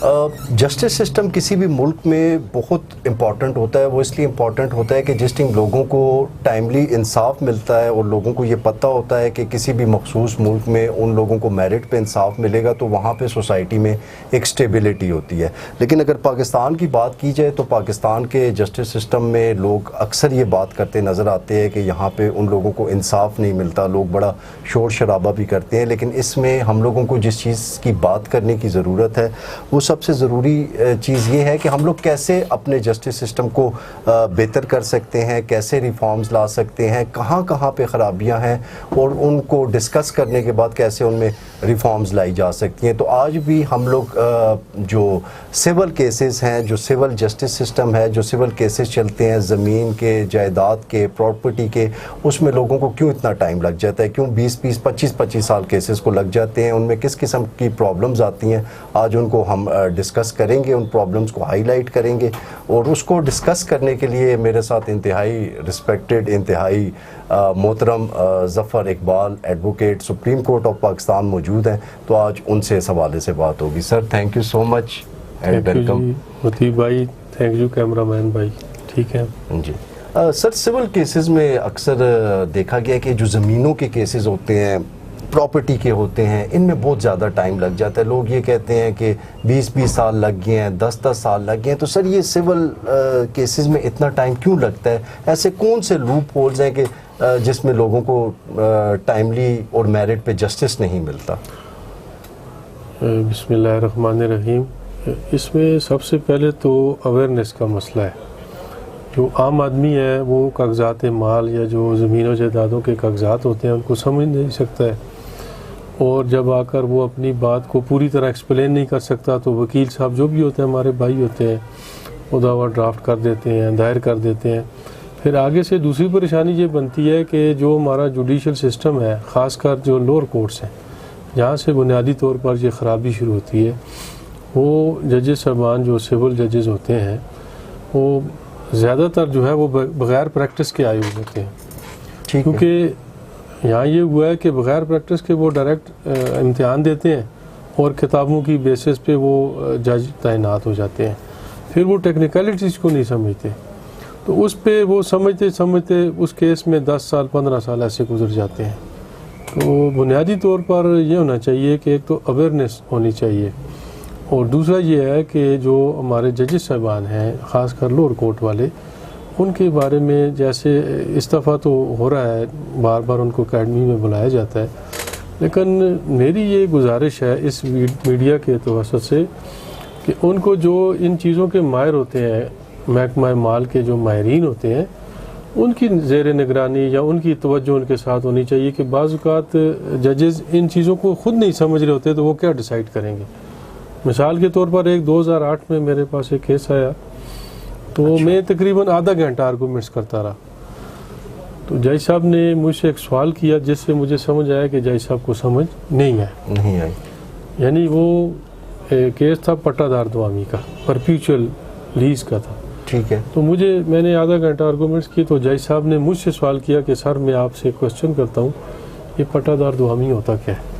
Justice system کسی بھی ملک میں بہت امپورٹنٹ ہوتا ہے. وہ اس لیے امپورٹنٹ ہوتا ہے کہ جس ٹائم لوگوں کو ٹائملی انصاف ملتا ہے اور لوگوں کو یہ پتہ ہوتا ہے کہ کسی بھی مخصوص ملک میں ان لوگوں کو میرٹ پہ انصاف ملے گا تو وہاں پہ سوسائٹی میں ایک سٹیبلٹی ہوتی ہے. لیکن اگر پاکستان کی بات کی جائے تو پاکستان کے جسٹس سسٹم میں لوگ اکثر یہ بات کرتے نظر آتے ہیں کہ یہاں پہ ان لوگوں کو انصاف نہیں ملتا. لوگ بڑا شور شرابہ بھی کرتے ہیں, لیکن اس میں ہم لوگوں کو جس چیز کی بات کرنے کی ضرورت ہے وہ سب سے ضروری چیز یہ ہے کہ ہم لوگ کیسے اپنے جسٹس سسٹم کو بہتر کر سکتے ہیں, کیسے ریفارمز لا سکتے ہیں, کہاں کہاں پہ خرابیاں ہیں اور ان کو ڈسکس کرنے کے بعد کیسے ان میں ریفارمز لائی جا سکتی ہیں. تو آج بھی ہم لوگ جو سول کیسز ہیں, جو سول جسٹس سسٹم ہے, جو سول کیسز چلتے ہیں زمین کے, جائیداد کے, پراپرٹی کے, اس میں لوگوں کو کیوں اتنا ٹائم لگ جاتا ہے, کیوں 20-25 سال کیسز کو لگ جاتے ہیں, ان میں کس قسم کی پرابلمز آتی ہیں. آج ان کو ہم ڈسکس کریں گے, ان پرابلمز کو ہائی لائٹ کریں گے, اور اس کو ڈسکس کرنے کے لیے میرے ساتھ انتہائی رسپیکٹڈ, انتہائی محترم Zafar Iqbal advocate supreme court of Pakistan موجود ہیں. تو آج ان سے اس حوالے سے بات ہوگی. Sir thank you so much and welcome. Mutayyab بھائی تھینک یو, کیمرہ مین بھائی ٹھیک ہے جی. سر سول کیسز میں اکثر دیکھا گیا کہ جو زمینوں کے کیسز ہوتے ہیں, پراپرٹی کے ہوتے ہیں, ان میں بہت زیادہ ٹائم لگ جاتا ہے. لوگ یہ کہتے ہیں کہ 20 سال لگ گئے ہیں, 10 سال لگ گئے ہیں. تو سر یہ سول کیسز میں اتنا ٹائم کیوں لگتا ہے؟ ایسے کون سے لوپ ہولز ہیں کہ جس میں لوگوں کو ٹائملی اور میرٹ پہ جسٹس نہیں ملتا؟ بسم اللہ الرحمن الرحیم. اس میں سب سے پہلے تو اویئرنیس کا مسئلہ ہے. جو عام آدمی ہے وہ کاغذات مال یا جو زمین و جائیدادوں کے کاغذات ہوتے ہیں ان کو سمجھ نہیں سکتا ہے, اور جب آ کر وہ اپنی بات کو پوری طرح ایکسپلین نہیں کر سکتا تو وکیل صاحب جو بھی ہوتے ہیں, ہمارے بھائی ہوتے ہیں, وہ دعویٰ ڈرافٹ کر دیتے ہیں, دائر کر دیتے ہیں. پھر آگے سے دوسری پریشانی یہ بنتی ہے کہ جو ہمارا جوڈیشل سسٹم ہے, خاص کر جو لوور کورٹس ہیں, جہاں سے بنیادی طور پر یہ خرابی شروع ہوتی ہے, وہ ججز صاحبان جو سول ججز ہوتے ہیں وہ زیادہ تر جو ہے وہ بغیر پریکٹس کے آئے ہوئے ہوتے ہیں. کیونکہ یہاں یہ ہوا ہے کہ بغیر پریکٹس کے وہ ڈائریکٹ امتحان دیتے ہیں اور کتابوں کی بیسس پہ وہ جج تعینات ہو جاتے ہیں. پھر وہ ٹیکنیکلٹیز کو نہیں سمجھتے, تو اس پہ وہ سمجھتے سمجھتے اس کیس میں 10 سال 15 سال ایسے گزر جاتے ہیں. تو بنیادی طور پر یہ ہونا چاہیے کہ ایک تو اویئرنیس ہونی چاہیے, اور دوسرا یہ ہے کہ جو ہمارے ججز صاحبان ہیں خاص کر لوور کورٹ والے, ان کے بارے میں جیسے استعفیٰ تو ہو رہا ہے, بار بار ان کو اکیڈمی میں بلایا جاتا ہے, لیکن میری یہ گزارش ہے اس میڈیا کے توسط سے کہ ان کو جو ان چیزوں کے ماہر ہوتے ہیں, محکمہ مال کے جو ماہرین ہوتے ہیں, ان کی زیر نگرانی یا ان کی توجہ ان کے ساتھ ہونی چاہیے کہ بعض اوقات ججز ان چیزوں کو خود نہیں سمجھ رہے ہوتے تو وہ کیا ڈیسائیڈ کریں گے. مثال کے طور پر 2008 میں میرے پاس ایک کیس آیا, تو میں تقریباً آدھا گھنٹہ آرگومنٹس کرتا رہا. تو جج صاحب نے مجھ سے ایک سوال کیا جس سے مجھے سمجھ آیا کہ جج صاحب کو سمجھ نہیں آئی. یعنی وہ کیس تھا پٹا دار دوامی کا, پرپیچول لیز کا تھا. ٹھیک ہے. تو میں نے آدھا گھنٹہ آرگومنٹس کی, تو جج صاحب نے مجھ سے سوال کیا کہ سر میں آپ سے کوشچن کرتا ہوں, یہ پٹا دار دوامی ہوتا کیا ہے؟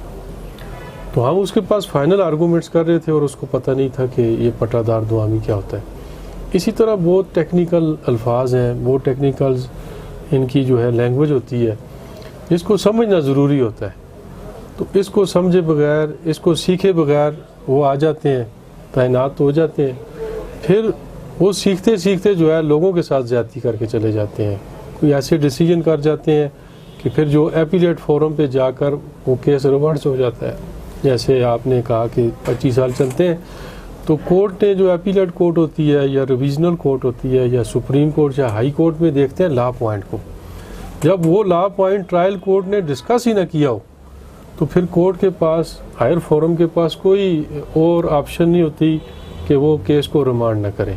تو ہم اس کے پاس فائنل آرگومنٹس کر رہے تھے اور اس کو پتہ نہیں تھا کہ یہ پٹا دار دوامی کیا ہوتا ہے. اسی طرح بہت ٹیکنیکل الفاظ ہیں, بہت ٹیکنیکلز ان کی جو ہے لینگویج ہوتی ہے جس کو سمجھنا ضروری ہوتا ہے. تو اس کو سمجھے بغیر, اس کو سیکھے بغیر وہ آ جاتے ہیں, تعینات ہو جاتے ہیں. پھر وہ سیکھتے سیکھتے جو ہے لوگوں کے ساتھ زیادتی کر کے چلے جاتے ہیں, کوئی ایسے ڈیسیجن کر جاتے ہیں کہ پھر جو ایپیلیٹ فورم پہ جا کر وہ کیس ریورس ہو جاتا ہے. جیسے آپ نے کہا کہ 25 سال چلتے ہیں, تو کورٹ نے جو ایپیلیٹ کورٹ ہوتی ہے یا ریویژنل کورٹ ہوتی ہے یا سپریم کورٹ یا ہائی کورٹ میں دیکھتے ہیں لا پوائنٹ کو. جب وہ لا پوائنٹ ٹرائل کورٹ نے ڈسکس ہی نہ کیا ہو تو پھر کورٹ کے پاس, ہائر فورم کے پاس کوئی اور آپشن نہیں ہوتی کہ وہ کیس کو ریمانڈ نہ کرے.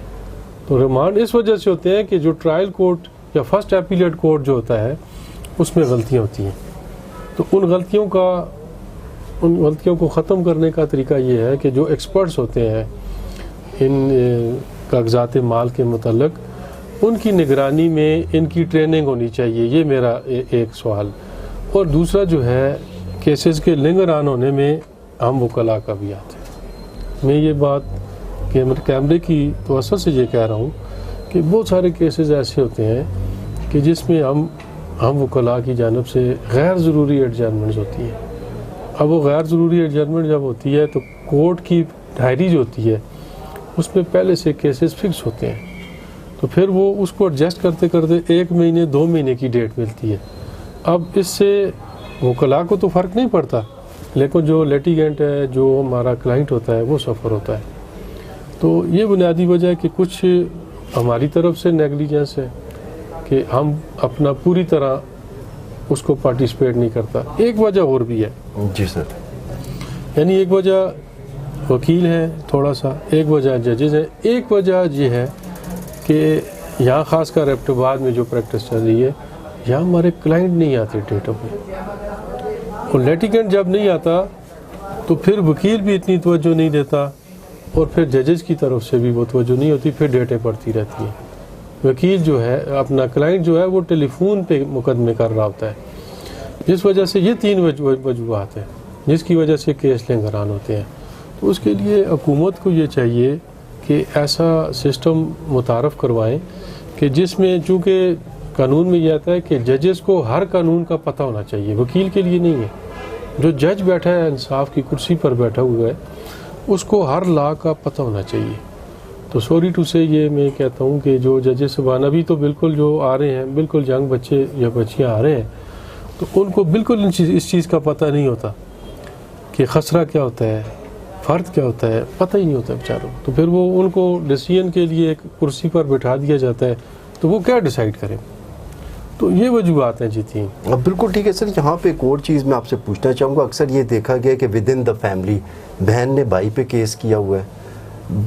تو ریمانڈ اس وجہ سے ہوتے ہیں کہ جو ٹرائل کورٹ یا فرسٹ ایپیلیٹ کورٹ جو ہوتا ہے اس میں غلطیاں ہوتی ہیں. تو ان غلطیوں کو ختم کرنے کا طریقہ یہ ہے کہ جو ایکسپرٹس ہوتے ہیں ان کاغذات مال کے متعلق, ان کی نگرانی میں ان کی ٹریننگ ہونی چاہیے. یہ میرا ایک سوال. اور دوسرا جو ہے کیسز کے لنگر آن ہونے میں ہم وکلاء کا بھی ہاتھ ہے. میں یہ بات کہ میں کیمرے کی توسط سے یہ کہہ رہا ہوں کہ بہت سارے کیسز ایسے ہوتے ہیں کہ جس میں ہم وکلاء کی جانب سے غیر ضروری ایڈجرمنٹس ہوتی ہیں. اب وہ غیر ضروری ایڈجرمنٹ جب ہوتی ہے تو کورٹ کی ڈائری جو ہوتی ہے اس میں پہلے سے کیسز فکس ہوتے ہیں, تو پھر وہ اس کو ایڈجسٹ کرتے کرتے 1 مہینے 2 مہینے کی ڈیٹ ملتی ہے. اب اس سے وکلاء کو تو فرق نہیں پڑتا, لیکن جو لیٹیگنٹ ہے, جو ہمارا کلائنٹ ہوتا ہے, وہ سفر ہوتا ہے. تو یہ بنیادی وجہ ہے کہ کچھ ہماری طرف سے نیگلیجنس ہے کہ ہم اپنا پوری طرح اس کو پارٹیسپیٹ نہیں کرتا. ایک وجہ اور بھی ہے. جی سر. یعنی ایک وجہ وکیل ہے تھوڑا سا, ایک وجہ ججز ہے, ایک وجہ یہ ہے کہ یہاں خاص کر ایبٹ آباد میں جو پریکٹس چل رہی ہے, یہاں ہمارے کلائنٹ نہیں آتے ڈیٹا پہ, اور لیٹیگنٹ جب نہیں آتا تو پھر وکیل بھی اتنی توجہ نہیں دیتا, اور پھر ججز کی طرف سے بھی وہ توجہ نہیں ہوتی, پھر ڈیٹیں پڑتی رہتی ہیں. وکیل جو ہے اپنا کلائنٹ جو ہے وہ ٹیلی فون پہ مقدمے کر رہا ہوتا ہے, جس وجہ سے یہ 3 وجوہات ہیں جس کی وجہ سے کیس لنگران ہوتے ہیں. تو اس کے لیے حکومت کو یہ چاہیے کہ ایسا سسٹم متعارف کروائیں کہ جس میں, چونکہ قانون میں یہ آتا ہے کہ ججز کو ہر قانون کا پتہ ہونا چاہیے, وکیل کے لیے نہیں ہے. جو جج بیٹھا ہے انصاف کی کرسی پر بیٹھا ہوا ہے, اس کو ہر لا کا پتہ ہونا چاہیے. تو سوری ٹو سے یہ میں کہتا ہوں کہ جو ججز صبح ابھی تو بالکل جو آ رہے ہیں, بالکل ینگ بچے یا بچیاں آ رہے ہیں, تو ان کو بالکل اس چیز کا پتہ نہیں ہوتا کہ خسرہ کیا ہوتا ہے, فرد کیا ہوتا ہے, پتہ ہی نہیں ہوتا بیچاروں. تو پھر وہ ان کو ڈیسیژن کے لیے ایک کرسی پر بٹھا دیا جاتا ہے, تو وہ کیا ڈیسائیڈ کریں. تو یہ وجوہات ہیں جی 3. بالکل ٹھیک ہے سر. یہاں پہ ایک اور چیز میں آپ سے پوچھنا چاہوں گا. اکثر یہ دیکھا گیا کہ ود ان دا فیملی, بہن نے بھائی پہ کیس کیا ہوا ہے,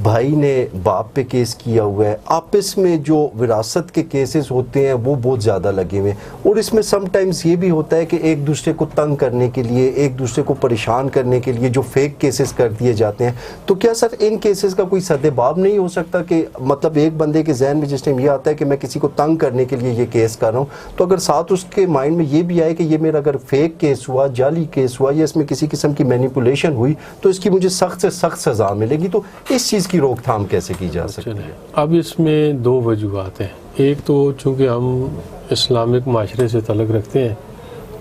بھائی نے باپ پہ کیس کیا ہوا ہے, آپس میں جو وراثت کے کیسز ہوتے ہیں وہ بہت زیادہ لگے ہوئے ہیں. اور اس میں سم ٹائمز یہ بھی ہوتا ہے کہ ایک دوسرے کو تنگ کرنے کے لیے, ایک دوسرے کو پریشان کرنے کے لیے جو فیک کیسز کر دیے جاتے ہیں. تو کیا سر ان کیسز کا کوئی سد باب نہیں ہو سکتا کہ مطلب ایک بندے کے ذہن میں جس ٹائم یہ آتا ہے کہ میں کسی کو تنگ کرنے کے لیے یہ کیس کر رہا ہوں, تو اگر ساتھ اس کے مائنڈ میں یہ بھی آئے کہ یہ میرا اگر فیک کیس ہوا, جعلی کیس ہوا, یا اس میں کسی قسم کی مینیپولیشن ہوئی, تو اس کی مجھے سخت سے سخت سزا ملے گی. تو اس چیز کی روک تھام کیسے کی جا سکتی ہے؟ اب اس میں 2 وجوہات ہیں. ایک تو چونکہ ہم اسلامک معاشرے سے تعلق رکھتے ہیں,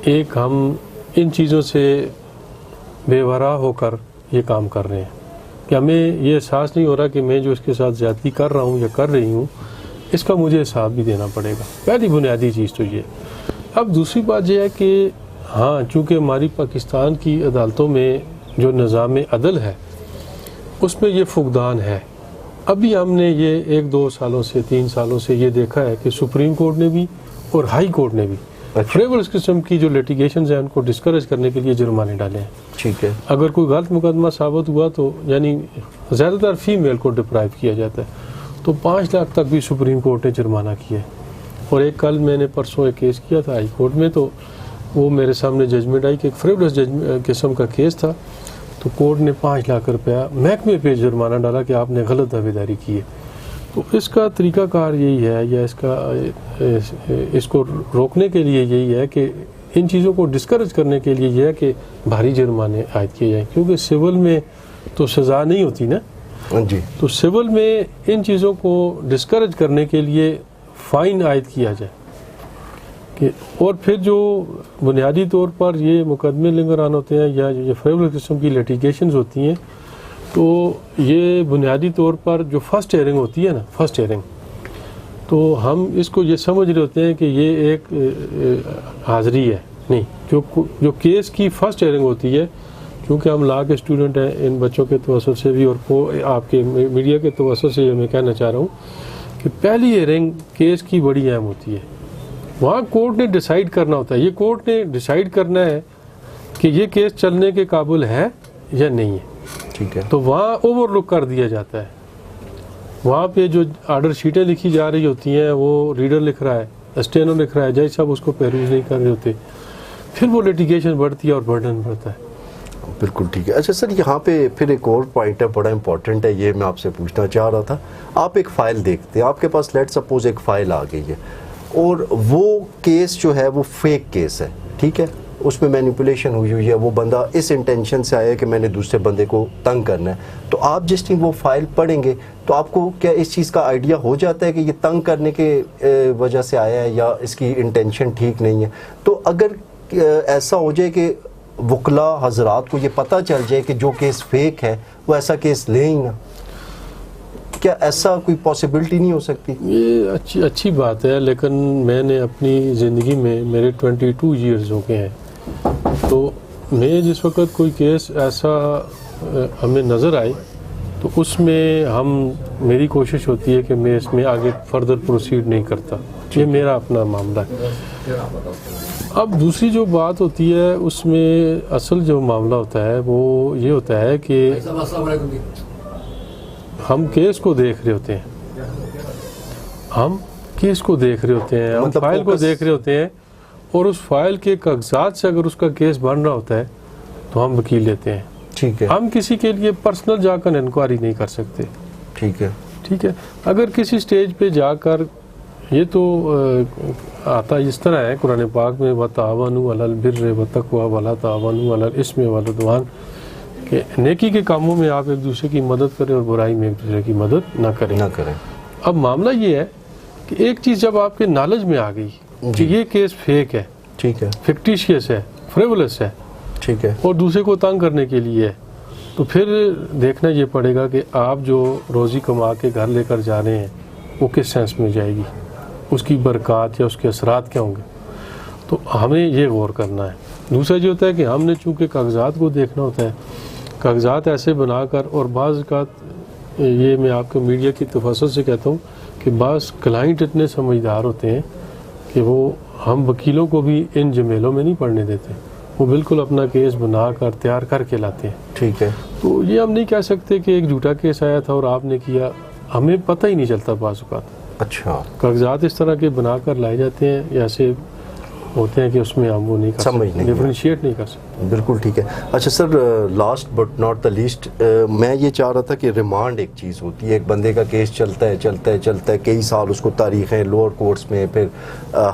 ایک ہم ان چیزوں سے بے ورا ہو کر یہ کام کر رہے ہیں کہ ہمیں یہ احساس نہیں ہو رہا کہ میں جو اس کے ساتھ زیادتی کر رہا ہوں یا کر رہی ہوں, اس کا مجھے حساب بھی دینا پڑے گا. پہلی بنیادی چیز تو یہ. اب دوسری بات یہ ہے کہ ہاں, چونکہ ہماری پاکستان کی عدالتوں میں جو نظام عدل ہے اس میں یہ فقدان ہے. ابھی ہم نے یہ 1-2 سالوں سے 3 سالوں سے یہ دیکھا ہے کہ سپریم کورٹ نے بھی اور ہائی کورٹ نے بھی فریولس قسم کی جو لیٹیگیشنز ہیں ان کو ڈسکریج کرنے کے لیے جرمانے ڈالے ہیں. ٹھیک ہے. اگر کوئی غلط مقدمہ ثابت ہوا تو یعنی زیادہ تر فیمیل کو ڈپرائیو کیا جاتا ہے, تو 5 لاکھ تک بھی سپریم کورٹ نے جرمانہ کیا ہے. اور ایک کل میں نے پرسوں ایک کیس کیا تھا ہائی کورٹ میں, تو وہ میرے سامنے ججمنٹ آئی کہ ایک فریولس قسم کا کیس تھا, تو کورٹ نے 5 لاکھ روپیہ محکمے پہ جرمانہ ڈالا کہ آپ نے غلط دعوے داری کی ہے. تو اس کا طریقہ کار یہی ہے, یا اس کو روکنے کے لیے یہی ہے کہ ان چیزوں کو ڈسکریج کرنے کے لیے یہ ہے کہ بھاری جرمانے عائد کیے جائیں, کیونکہ سول میں تو سزا نہیں ہوتی نا جی. تو سول میں ان چیزوں کو ڈسکریج کرنے کے لیے فائن عائد کیا جائے. اور پھر جو بنیادی طور پر یہ مقدمے لنگران ہوتے ہیں یا یہ فریولس قسم کی لیٹیگیشنز ہوتی ہیں, تو یہ بنیادی طور پر جو فرسٹ ہیئرنگ ہوتی ہے نا, فرسٹ ہیئرنگ, تو ہم اس کو یہ سمجھ رہے ہوتے ہیں کہ یہ ایک حاضری ہے. نہیں, جو کیس کی فرسٹ ہیئرنگ ہوتی ہے, کیونکہ ہم لا کے اسٹوڈنٹ ہیں, ان بچوں کے توسط سے بھی اور آپ کے میڈیا کے توسط سے میں کہنا چاہ رہا ہوں کہ پہلی ہیئرنگ کیس کی بڑی اہم ہوتی ہے. وہاں کورٹ نے ڈیسائیڈ کرنا ہوتا ہے, یہ کورٹ نے ڈیسائیڈ کرنا ہے کہ یہ کیس چلنے کے قابل ہے یا نہیں ہے. ٹھیک ہے. تو وہاں اوور لک کر دیا جاتا ہے. وہاں پہ جو آرڈر شیٹیں لکھی جا رہی ہوتی ہیں وہ ریڈر لکھ رہا ہے, اسٹینو لکھ رہا ہے, جج صاحب اس کو پیروز نہیں کر رہے ہوتے, پھر وہ لیٹیگیشن بڑھتی ہے اور برڈن بڑھتا ہے. بالکل ٹھیک ہے. اچھا سر, یہاں پہ پھر ایک اور پوائنٹ ہے, بڑا امپورٹنٹ ہے, یہ میں آپ سے پوچھنا چاہ رہا تھا. آپ ایک فائل دیکھتے ہیں, آپ کے پاس لیٹ سپوز ایک فائل آ گئی ہے, اور وہ کیس جو ہے وہ فیک کیس ہے, ٹھیک ہے, اس میں مینیپولیشن ہوئی ہے, وہ بندہ اس انٹینشن سے آیا کہ میں نے دوسرے بندے کو تنگ کرنا ہے, تو آپ جس ٹائم وہ فائل پڑھیں گے تو آپ کو کیا اس چیز کا آئیڈیا ہو جاتا ہے کہ یہ تنگ کرنے کے وجہ سے آیا ہے یا اس کی انٹینشن ٹھیک نہیں ہے؟ تو اگر ایسا ہو جائے کہ وکلاء حضرات کو یہ پتہ چل جائے کہ جو کیس فیک ہے وہ ایسا کیس لیں ہی نہ, کیا ایسا کوئی پاسبلٹی نہیں ہو سکتی؟ یہ اچھی بات ہے, لیکن میں نے اپنی زندگی میں میرے 22 ایئرز ہو گئے ہیں, تو میں جس وقت کوئی کیس ایسا ہمیں نظر آئے تو اس میں میری کوشش ہوتی ہے کہ میں اس میں آگے فردر پروسیڈ نہیں کرتا, یہ میرا اپنا معاملہ ہے. اب دوسری جو بات ہوتی ہے اس میں اصل جو معاملہ ہوتا ہے وہ یہ ہوتا ہے کہ ہم کیس کو دیکھ رہے ہوتے ہیں, ہم فائل کو دیکھ رہے ہوتے ہیں, اور اس فائل کے کاغذات سے اگر اس کا کیس بن رہا ہوتا ہے تو ہم وکیل لیتے ہیں. ٹھیک ہے, ہم کسی کے لیے پرسنل جا کر انکوائری نہیں کر سکتے. ٹھیک ہے. اگر کسی سٹیج پہ جا کر, یہ تو آتا اس طرح ہے قرآن پاک میں وَتَعَاوَنُوا عَلَى الْبِرِّ وَالتَّقْوَىٰ وَلَا تَعَاوَنُوا عَلَى الْإِثْمِ وَالْعُدْوَانِ, کہ نیکی کے کاموں میں آپ ایک دوسرے کی مدد کریں اور برائی میں ایک دوسرے کی مدد نہ کریں. اب معاملہ یہ ہے کہ ایک چیز جب آپ کے نالج میں آ گئی کہ یہ کیس فیک ہے, ٹھیک ہے, فکٹیشیس ہے, فریولس ہے, ٹھیک ہے, اور دوسرے کو تنگ کرنے کے لیے ہے, تو پھر دیکھنا یہ پڑے گا کہ آپ جو روزی کما کے گھر لے کر جا رہے ہیں وہ کس سینس میں جائے گی, اس کی برکات یا اس کے اثرات کیا ہوں گے. تو ہمیں یہ غور کرنا ہے. دوسرا یہ ہوتا ہے کہ ہم نے چونکہ کاغذات کو دیکھنا ہوتا ہے, کاغذات ایسے بنا کر, اور بعض اوقات یہ میں آپ کو میڈیا کی تفصیل سے کہتا ہوں کہ بعض کلائنٹ اتنے سمجھدار ہوتے ہیں کہ وہ ہم وکیلوں کو بھی ان جمیلوں میں نہیں پڑھنے دیتے, وہ بالکل اپنا کیس بنا کر تیار کر کے لاتے ہیں. ٹھیک ہے. تو یہ ہم نہیں کہہ سکتے کہ ایک جھوٹا کیس آیا تھا اور آپ نے کیا, ہمیں پتہ ہی نہیں چلتا بعض اوقات. اچھا, کاغذات اس طرح کے بنا کر لائے جاتے ہیں یا ایسے ہوتے ہیں کہ اس میں ہم وہ نہیں کر سکتے, ڈفرینشیٹ نہیں کر سکتے. بالکل ٹھیک ہے. اچھا sir, last but not the least, میں یہ چاہ رہا تھا کہ ریمانڈ ایک چیز ہوتی ہے, ایک بندے کا کیس چلتا ہے کئی سال, اس کو تاریخیں لوور کورٹس میں, پھر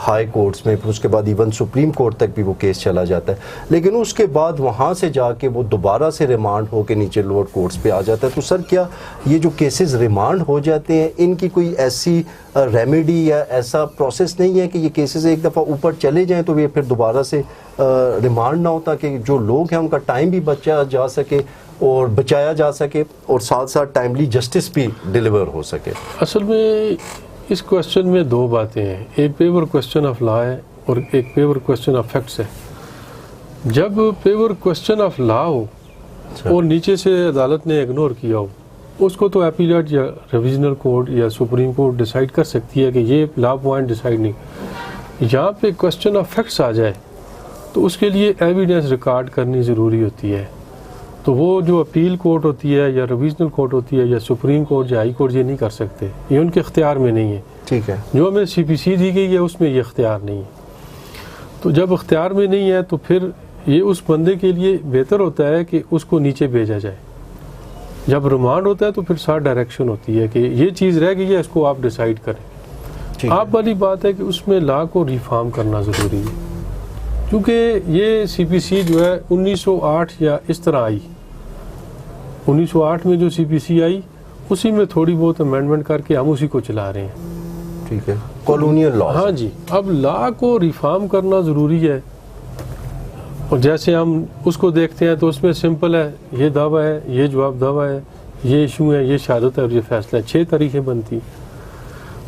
ہائی کورٹس میں, پھر اس کے بعد ایون سپریم کورٹ تک بھی وہ کیس چلا جاتا ہے, لیکن اس کے بعد وہاں سے جا کے وہ دوبارہ سے ریمانڈ ہو کے نیچے لوور کورٹس پہ آ جاتا ہے. تو سر کیا یہ جو کیسز ریمانڈ ہو جاتے ہیں ان کی کوئی ایسی ریمیڈی یا ایسا پروسیس نہیں ہے کہ یہ کیسز ایک دفعہ اوپر چلے جائیں تو یہ پھر دوبارہ سے ریمانڈ نہ ہوتا, کہ جو لوگ ہیں ان کا ٹائم بھی بچایا جا سکے اور ساتھ ساتھ ٹائملی جسٹس بھی ڈیلیور ہو سکے؟ اصل میں اس کوشچن میں دو باتیں ہیں, ایک پیور کوشچن آف لا ہے اور ایک پیور کوشچن آف فیکٹس ہے. جب پیور کوشچن آف لا ہو اور نیچے سے عدالت نے اگنور کیا ہو, اس کو تو اپیلیٹ یا ریویژنل کورٹ یا سپریم کورٹ ڈیسائیڈ کر سکتی ہے کہ یہ لا پوائنٹ ڈیسائیڈ نہیں. یہاں پہ کوشچن آف فیکٹس آ جائے تو اس کے لیے ایویڈنس ریکارڈ کرنی ضروری ہوتی ہے. تو وہ جو اپیل کورٹ ہوتی ہے یا ریویژنل کورٹ ہوتی ہے یا سپریم کورٹ یا ہائی کورٹ یہ نہیں کر سکتے, یہ ان کے اختیار میں نہیں ہے. ٹھیک ہے. جو ہمیں CPC دی گئی ہے اس میں یہ اختیار نہیں ہے. تو جب اختیار میں نہیں ہے تو پھر یہ اس بندے کے لیے بہتر ہوتا ہے کہ اس کو نیچے بھیجا جائے. جب ریمانڈ ہوتا ہے تو پھر 7 ڈائریکشن ہوتی ہے کہ یہ چیز رہ گئی ہے, اس کو آپ ڈیسائیڈ کریں. آپ والی بات ہے کہ اس میں لا کو ریفارم کرنا ضروری ہے, کیونکہ یہ CPC جو ہے 1908 یا اس طرح آئی, 1908 میں جو CPC آئی اسی میں تھوڑی بہت امینڈمنٹ کر کے ہم اسی کو چلا رہے ہیں. ٹھیک ہے, کالونیل لا. ہاں جی, اب لا کو ریفارم کرنا ضروری ہے. اور جیسے ہم اس کو دیکھتے ہیں تو اس میں سمپل ہے, یہ دعویٰ ہے, یہ جواب دعویٰ ہے, یہ ایشو ہے, یہ شہادت ہے اور یہ فیصلہ ہے, 6 تاریخیں بنتی.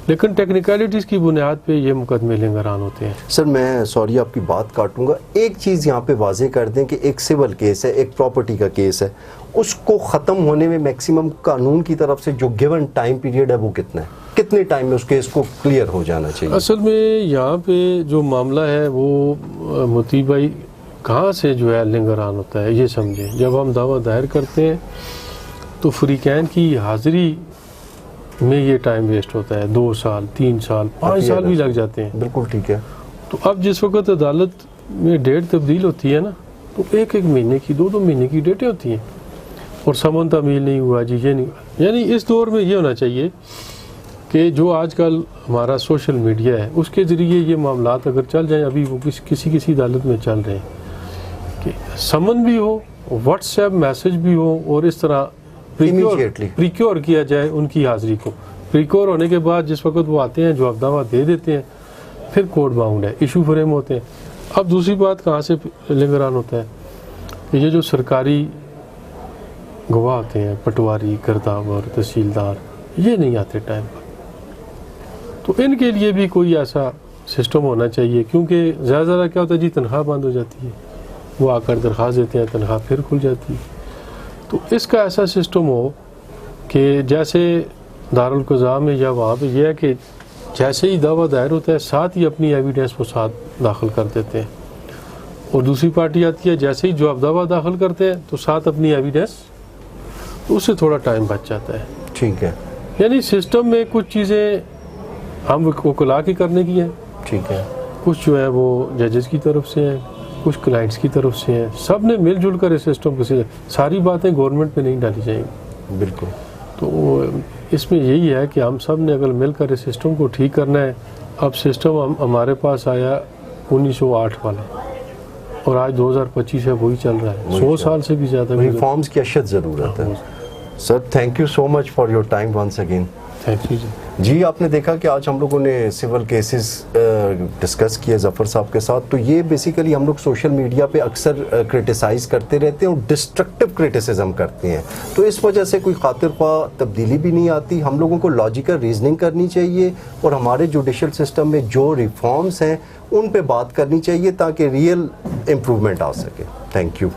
لیکن ٹیکنیکلٹیز کی بنیاد پہ یہ مقدمے لنگران ہوتے ہیں. سر میں سوری آپ کی بات کاٹوں گا, ایک چیز یہاں پہ واضح کر دیں کہ ایک سول کیس ہے, ایک پراپرٹی کا کیس ہے, اس کو ختم ہونے میں میکسیمم قانون کی طرف سے جو گیون ٹائم پیریڈ ہے وہ کتنا ہے, کتنے ٹائم میں اس کیس کو کلیئر ہو جانا چاہیے؟ اصل میں یہاں پہ جو معاملہ ہے وہ موتی بھائی کہاں سے جو ہے لنگران ہوتا ہے, یہ سمجھیں. جب ہم دعویٰ دائر کرتے ہیں تو فریقین کی حاضری میں یہ ٹائم ویسٹ ہوتا ہے, 2 سال 3 سال 5 سال بھی لگ جاتے ہیں. بالکل ٹھیک ہے. تو اب جس وقت عدالت میں ڈیٹ تبدیل ہوتی ہے نا, تو 1 مہینے کی 2 مہینے کی ڈیٹیں ہوتی ہیں, اور سمن تعمیل نہیں ہوا جی, یہ نہیں ہوا. یعنی اس دور میں یہ ہونا چاہیے کہ جو آج کل ہمارا سوشل میڈیا ہے اس کے ذریعے یہ معاملات اگر چل جائیں, ابھی وہ کسی عدالت میں چل رہے ہیں, کہ سمن بھی ہو, واٹس ایپ میسج بھی ہو, اور اس طرح پریکیور کیا جائے ان کی حاضری کو. پریکیور ہونے کے بعد جس وقت وہ آتے ہیں جواب دعویٰ دے دیتے ہیں, پھر کورٹ باؤنڈ ہے, ایشو فریم ہوتے ہیں. اب دوسری بات کہاں سے لنگران ہوتا ہے کہ یہ جو سرکاری گواہ ہوتے ہیں, پٹواری, گرداب اور تحصیلدار, یہ نہیں آتے ٹائم پر. تو ان کے لیے بھی کوئی ایسا سسٹم ہونا چاہیے, کیونکہ زیادہ زیادہ کیا ہوتا ہے جی تنخواہ بند ہو جاتی ہے, وہ آ کر درخواست دیتے ہیں, تنخواہ پھر کھل جاتی ہے. تو اس کا ایسا سسٹم ہو کہ جیسے دارالقضاء میں یا وہاں پہ یہ ہے کہ جیسے ہی دعویٰ دائر ہوتا ہے ساتھ ہی اپنی ایویڈنس کو ساتھ داخل کر دیتے ہیں, اور دوسری پارٹی آتی ہے جیسے ہی جواب دعویٰ داخل کرتے ہیں تو ساتھ اپنی ایویڈنس, اس سے تھوڑا ٹائم بچ جاتا ہے. ٹھیک ہے, یعنی سسٹم میں کچھ چیزیں ہم وکلاء کی کرنے کی ہیں, ٹھیک ہے, کچھ جو ہے وہ ججز کی طرف سے ہیں, کچھ کلائنٹس کی طرف سے ہیں. سب نے مل جل کر اس سسٹم کو ساری باتیں گورنمنٹ پہ نہیں ڈالی جائیں گی. بالکل. تو اس میں یہی ہے کہ ہم سب نے اگر مل کر اس سسٹم کو ٹھیک کرنا ہے. اب سسٹم ہمارے پاس آیا 1908 والا, اور آج 2025 ہے, وہی چل رہا ہے. 100 سال سے بھی زیادہ ریفارمز کی اشد ضرورت ہے. Sir thank you so much for your time once again. Thank you جی. آپ نے دیکھا کہ آج ہم لوگوں نے سول کیسز ڈسکس کیے ظفر صاحب کے ساتھ. تو یہ بیسیکلی ہم لوگ سوشل میڈیا پہ اکثر کرٹیسائز کرتے رہتے ہیں اور ڈسٹرکٹیو کرٹیسزم کرتے ہیں, تو اس وجہ سے کوئی خاطر خواہ تبدیلی بھی نہیں آتی. ہم لوگوں کو لاجیکل ریزننگ کرنی چاہیے, اور ہمارے جوڈیشل سسٹم میں جو ریفارمز ہیں ان پہ بات کرنی چاہیے تاکہ ریئل امپرومنٹ آ سکے. Thank you.